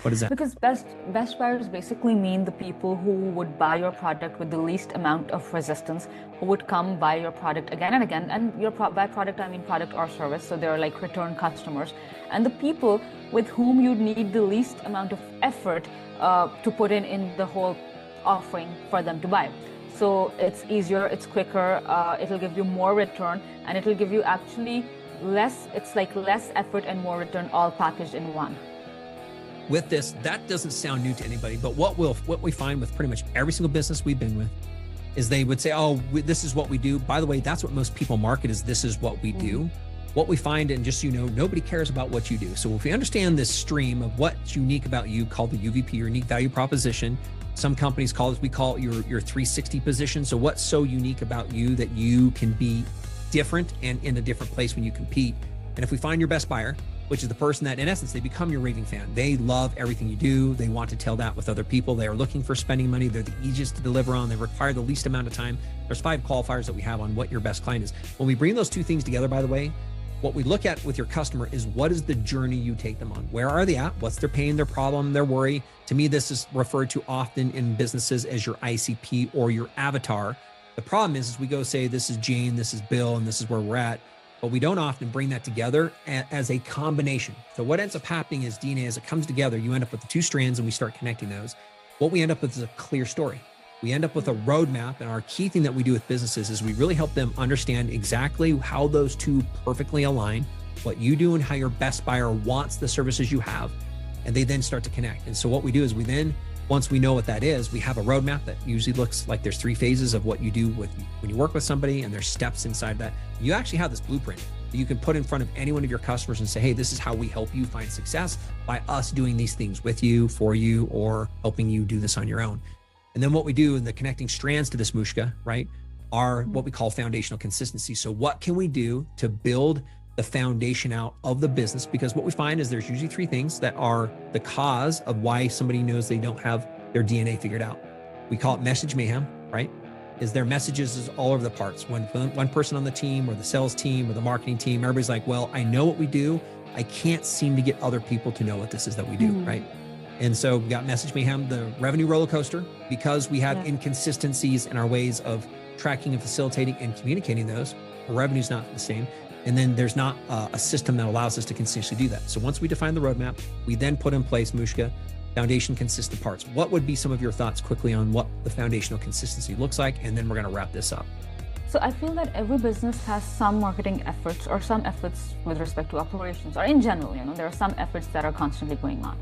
What is that? Because best buyers basically mean the people who would buy your product with the least amount of resistance, who would come buy your product again and again. And by product, I mean product or service. So they're like return customers. And the people with whom you need the least amount of effort to put in the whole offering for them to buy. So it's easier, it's quicker, it'll give you more return, and it'll give you actually less effort and more return all packaged in one. With this, that doesn't sound new to anybody, but what we find with pretty much every single business we've been with is they would say, oh, this is what we do. By the way, that's what most people market is this is what we do. What we find, and just so you know, nobody cares about what you do. So if we understand this stream of what's unique about you, called the UVP, your unique value proposition, some companies we call it your 360 position. So what's so unique about you that you can be different and in a different place when you compete? And if we find your best buyer, which is the person that in essence, they become your raving fan. They love everything you do. They want to tell that with other people. They are looking for spending money. They're the easiest to deliver on. They require the least amount of time. There's 5 qualifiers that we have on what your best client is. When we bring those two things together, by the way, what we look at with your customer is what is the journey you take them on? Where are they at? What's their pain, their problem, their worry? To me, this is referred to often in businesses as your ICP or your avatar. The problem is we go say, this is Jane, this is Bill, and this is where we're at. But we don't often bring that together as a combination. So what ends up happening is DNA, as it comes together, you end up with the 2 strands and we start connecting those. What we end up with is a clear story. We end up with a roadmap, and our key thing that we do with businesses is we really help them understand exactly how those 2 perfectly align, what you do and how your best buyer wants the services you have, and they then start to connect. And so what we do is we then, once we know what that is, we have a roadmap that usually looks like there's 3 phases of what you do when you work with somebody, and there's steps inside that. You actually have this blueprint that you can put in front of any one of your customers and say, hey, this is how we help you find success by us doing these things with you, for you, or helping you do this on your own. And then what we do in the connecting strands to this, Mushka, right, are what we call foundational consistency. So what can we do to build the foundation out of the business? Because what we find is there's usually 3 things that are the cause of why somebody knows they don't have their DNA figured out. We call it message mayhem, right? Is their messages is all over the parts. When one person on the team or the sales team or the marketing team, everybody's like, well, I know what we do. I can't seem to get other people to know what this is that we do, right? And so we got message mayhem, the revenue roller coaster, because we have inconsistencies in our ways of tracking and facilitating and communicating those. The revenue's not the same. And then there's not a system that allows us to consistently do that. So once we define the roadmap, we then put in place, Mushka, foundation consistent parts. What would be some of your thoughts quickly on what the foundational consistency looks like? And then we're going to wrap this up. So I feel that every business has some marketing efforts or some efforts with respect to operations, or in general, there are some efforts that are constantly going on.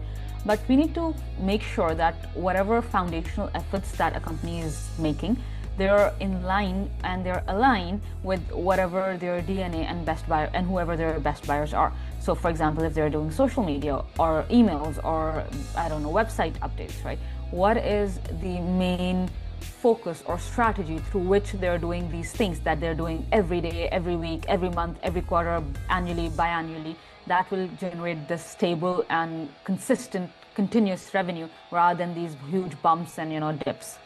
But we need to make sure that whatever foundational efforts that a company is making, they're in line and they're aligned with whatever their DNA and best buyer and whoever their best buyers are. So for example, if they're doing social media or emails or website updates, right? What is the main focus or strategy through which they're doing these things that they're doing every day, every week, every month, every quarter, annually, biannually, that will generate this stable and consistent, continuous revenue rather than these huge bumps and dips.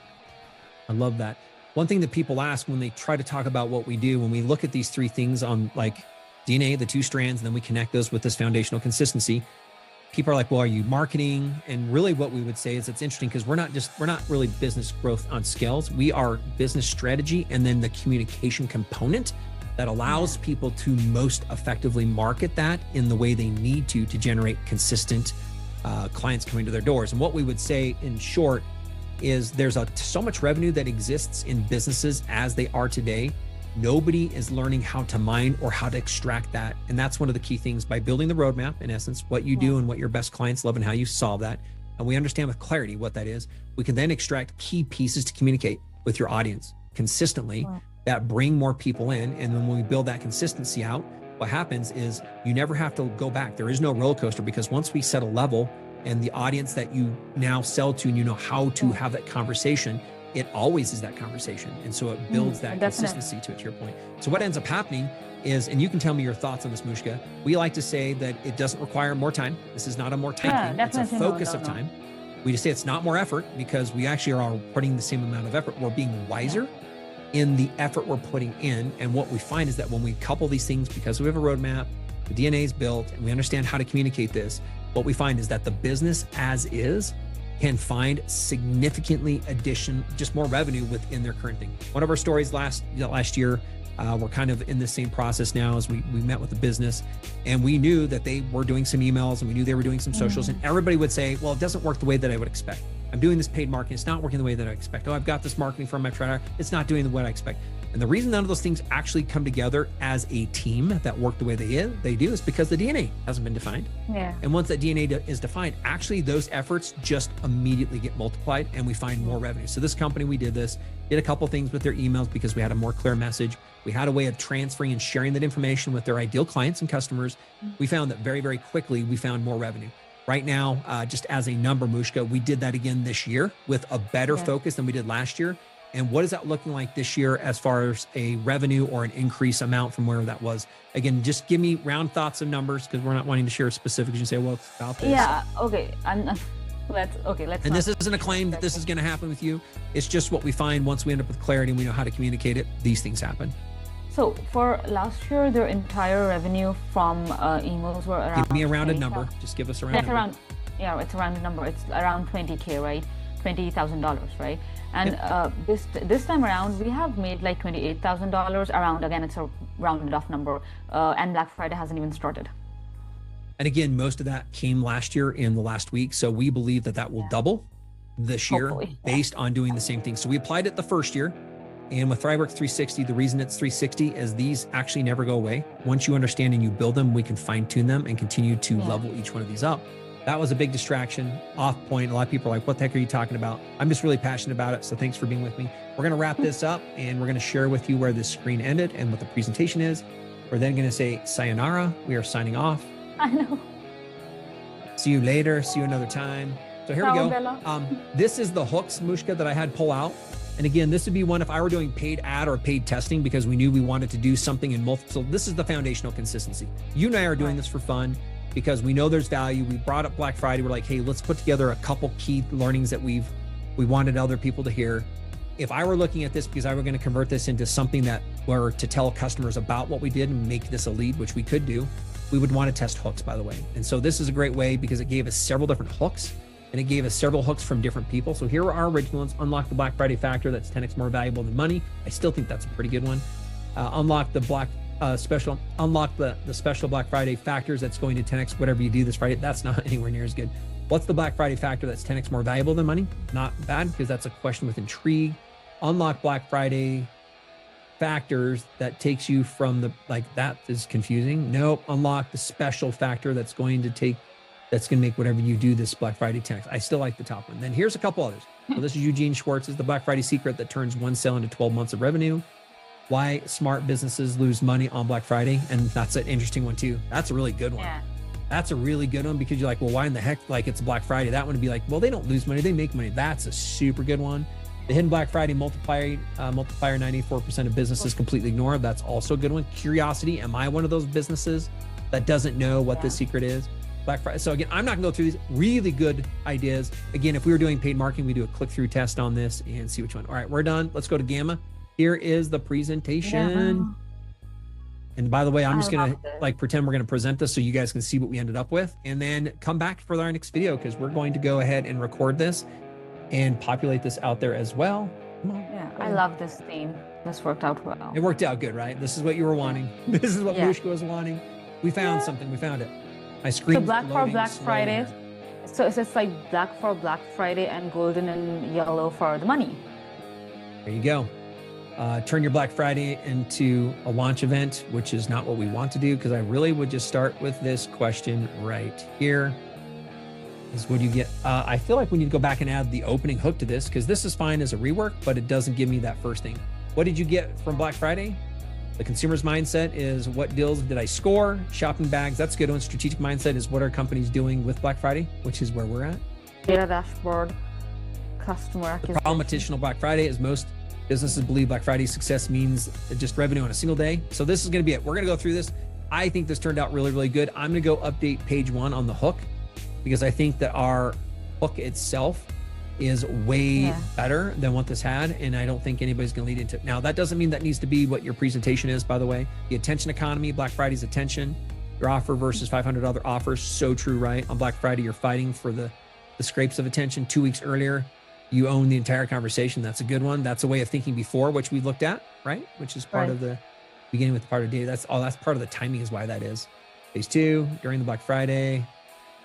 I love that. One thing that people ask when they try to talk about what we do, when we look at these 3 things on like DNA, the 2 strands, and then we connect those with this foundational consistency, people are like, well, are you marketing? And really what we would say is it's interesting because we're not really business growth on scales. We are business strategy and then the communication component that allows people to most effectively market that in the way they need to generate consistent clients coming to their doors. And what we would say in short is there's so much revenue that exists in businesses as they are today. Nobody is learning how to mine or how to extract that. And that's one of the key things by building the roadmap, in essence, what you do and what your best clients love and how you solve that. And we understand with clarity what that is. We can then extract key pieces to communicate with your audience consistently that bring more people in. And then when we build that consistency out, what happens is you never have to go back. There is no roller coaster, because once we set a level and the audience that you now sell to and you know how to have that conversation, it always is that conversation. And so it builds that consistency to it, to your point. So what ends up happening is, and you can tell me your thoughts on this, Mushka, we like to say that it doesn't require more time. This is not a more time thing. It's a focus of time. We just say it's not more effort, because we actually are putting the same amount of effort. We're being wiser in the effort we're putting in. And what we find is that when we couple these things, because we have a roadmap, the DNA is built, and we understand how to communicate this, what we find is that the business as is can find significantly just more revenue within their current thing. One of our stories last year, we're kind of in the same process now as we met with the business, and we knew that they were doing some emails and we knew they were doing some socials, and everybody would say, well, it doesn't work the way that I would expect. I'm doing this paid marketing. It's not working the way that I expect. Oh, I've got this marketing firm I've tried. It's not doing what I expect. And the reason none of those things actually come together as a team that work the way they do is because the DNA hasn't been defined. Yeah. And once that DNA is defined, actually those efforts just immediately get multiplied and we find more revenue. So this company, we did a couple things with their emails because we had a more clear message. We had a way of transferring and sharing that information with their ideal clients and customers. We found that very, very quickly, we found more revenue. Right now, just as a number, Mushka, we did that again this year with a better focus than we did last year. And what is that looking like this year as far as a revenue or an increase amount from where that was? Again, just give me round thoughts of numbers, because we're not wanting to share specifics and say, well, it's about this. Yeah, okay. Let's. And this isn't a claim that this is going to happen with you. It's just what we find once we end up with clarity and we know how to communicate it, these things happen. So for last year, their entire revenue from emails were around. Give me a rounded number. Just give us a rounded number. It's a rounded number. It's around $20K, right? $20,000, right? And this time around, we have made like $28,000 around. Again, it's a rounded off number, and Black Friday hasn't even started. And again, most of that came last year in the last week. So we believe that will double this year based on doing the same thing. So we applied it the first year. And with ThriveWorks 360, the reason it's 360 is these actually never go away. Once you understand and you build them, we can fine tune them and continue to level each one of these up. That was a big distraction, off point. A lot of people are like, what the heck are you talking about? I'm just really passionate about it. So thanks for being with me. We're going to wrap this up and we're going to share with you where this screen ended and what the presentation is. We're then going to say sayonara. We are signing off. I know. See you later. See you another time. So here we go. This is the hooks, Mushka, that I had pull out. And again, this would be one if I were doing paid ad or paid testing, because we knew we wanted to do something in multiple. So this is the foundational consistency. You and I are doing this for fun because we know there's value. We brought up Black Friday. We're like, hey, let's put together a couple key learnings that we wanted other people to hear. If I were looking at this because I were going to convert this into something that were to tell customers about what we did and make this a lead, which we could do, we would want to test hooks, by the way. And so this is a great way because it gave us several different hooks. And it gave us several hooks from different people. So here are our original ones. Unlock the Black Friday factor that's 10x more valuable than money. I still think that's a pretty good one. Unlock the special Black Friday factors that's going to 10x whatever you do this Friday. That's not anywhere near as good. What's the Black Friday factor that's 10x more valuable than money? Not bad, because that's a question with intrigue. Unlock Black Friday factors that takes you from that is confusing. Nope. Unlock the special factor that's going to make whatever you do this Black Friday 10x. I still like the top one. Then here's a couple others. So this is Eugene Schwartz's The Black Friday Secret that turns one sale into 12 months of revenue. Why smart businesses lose money on Black Friday. And that's an interesting one too. That's a really good one. Yeah. That's a really good one because you're like, well, why in the heck, it's Black Friday? That one would be like, well, they don't lose money, they make money. That's a super good one. The hidden Black Friday multiplier 94% of businesses completely ignore. That's also a good one. Curiosity. Am I one of those businesses that doesn't know what the secret is? Black Friday. So again, I'm not gonna go through these really good ideas. Again, if we were doing paid marketing, we do a click-through test on this and see which one. All right, we're done. Let's go to Gamma. Here is the presentation. Yeah. And by the way, I'm just gonna pretend we're gonna present this so you guys can see what we ended up with, and then come back for our next video because we're going to go ahead and record this and populate this out there as well. Come on. Yeah, I love this theme. This worked out well. It worked out good, right? This is what you were wanting. This is what Mushka was wanting. We found something. We found it. My screen. So black for Black Friday. So it's like black for Black Friday and golden and yellow for the money. There you go. Turn your Black Friday into a launch event, which is not what we want to do, because I really would just start with this question right here. Is what you get. I feel like we need to go back and add the opening hook to this, because this is fine as a rework, but it doesn't give me that first thing. What did you get from Black Friday? The consumer's mindset is, what deals did I score? Shopping bags, that's a good one. Strategic mindset is, what are companies doing with Black Friday, which is where we're at. Data dashboard, customer acquisition. The problem with traditional Black Friday is most businesses believe Black Friday success means just revenue on a single day. So this is going to be it. We're going to go through this. I think this turned out really, really good. I'm going to go update page 1 on the hook, because I think that our hook itself is way better than what this had. And I don't think anybody's going to lead into it. Now, that doesn't mean that needs to be what your presentation is, by the way. The attention economy, Black Friday's attention, your offer versus 500 other offers. So true, right? On Black Friday, you're fighting for the scrapes of attention. 2 weeks earlier, you own the entire conversation. That's a good one. That's a way of thinking before, which we looked at, right? Which is part of the beginning with the part of data. That's part of the timing is why that is. Phase 2, during the Black Friday.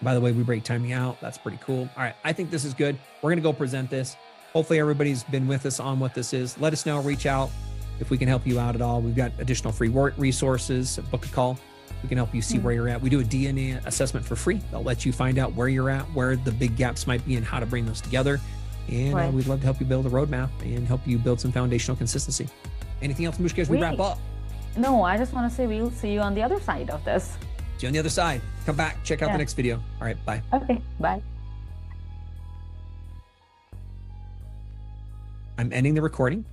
By the way, we break timing out. That's pretty cool. All right. I think this is good. We're going to go present this. Hopefully everybody's been with us on what this is. Let us know, reach out if we can help you out at all. We've got additional free resources, book a call. We can help you see where you're at. We do a DNA assessment for free. They'll let you find out where you're at, where the big gaps might be, and how to bring those together. And we'd love to help you build a roadmap and help you build some foundational consistency. Anything else, Mushka, as we wrap up? No, I just want to say we'll see you on the other side of this. See you on the other side. Come back, check out the next video. All right, bye. Okay, bye. I'm ending the recording.